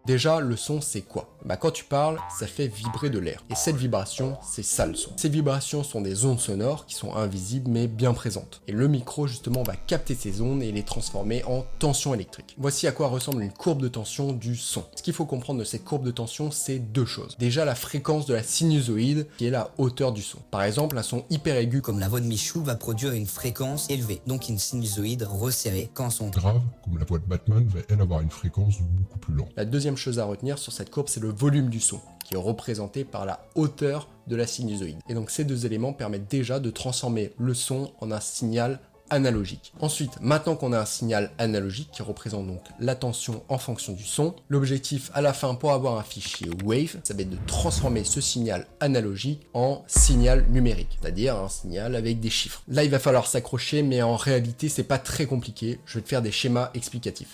Déjà, le son, c'est quoi? Quand tu parles, ça fait vibrer de l'air. Et cette vibration, c'est ça le son. Ces vibrations sont des ondes sonores qui sont invisibles mais bien présentes. Et le micro, justement, va capter ces ondes et les transformer en tension électrique. Voici à quoi ressemble une courbe de tension du son. Ce qu'il faut comprendre de cette courbe de tension, c'est deux choses. Déjà, la fréquence de la sinusoïde, qui est la hauteur du son. Par exemple, un son hyper aigu, Comme la voix de Michou va produire une fréquence élevée, donc une sinusoïde resserrée, quand son Grave, comme la voix de Batman, va elle avoir une fréquence beaucoup plus lente. La deuxième chose à retenir sur cette courbe, c'est le volume du son, qui est représenté par la hauteur de la sinusoïde. Et donc ces deux éléments permettent déjà de transformer le son en un signal analogique. Ensuite, maintenant qu'on a un signal analogique qui représente donc la tension en fonction du son, l'objectif à la fin pour avoir un fichier wave, ça va être de transformer ce signal analogique en signal numérique, c'est-à-dire un signal avec des chiffres. Là, il va falloir s'accrocher, mais en réalité, c'est pas très compliqué. Je vais te faire des schémas explicatifs.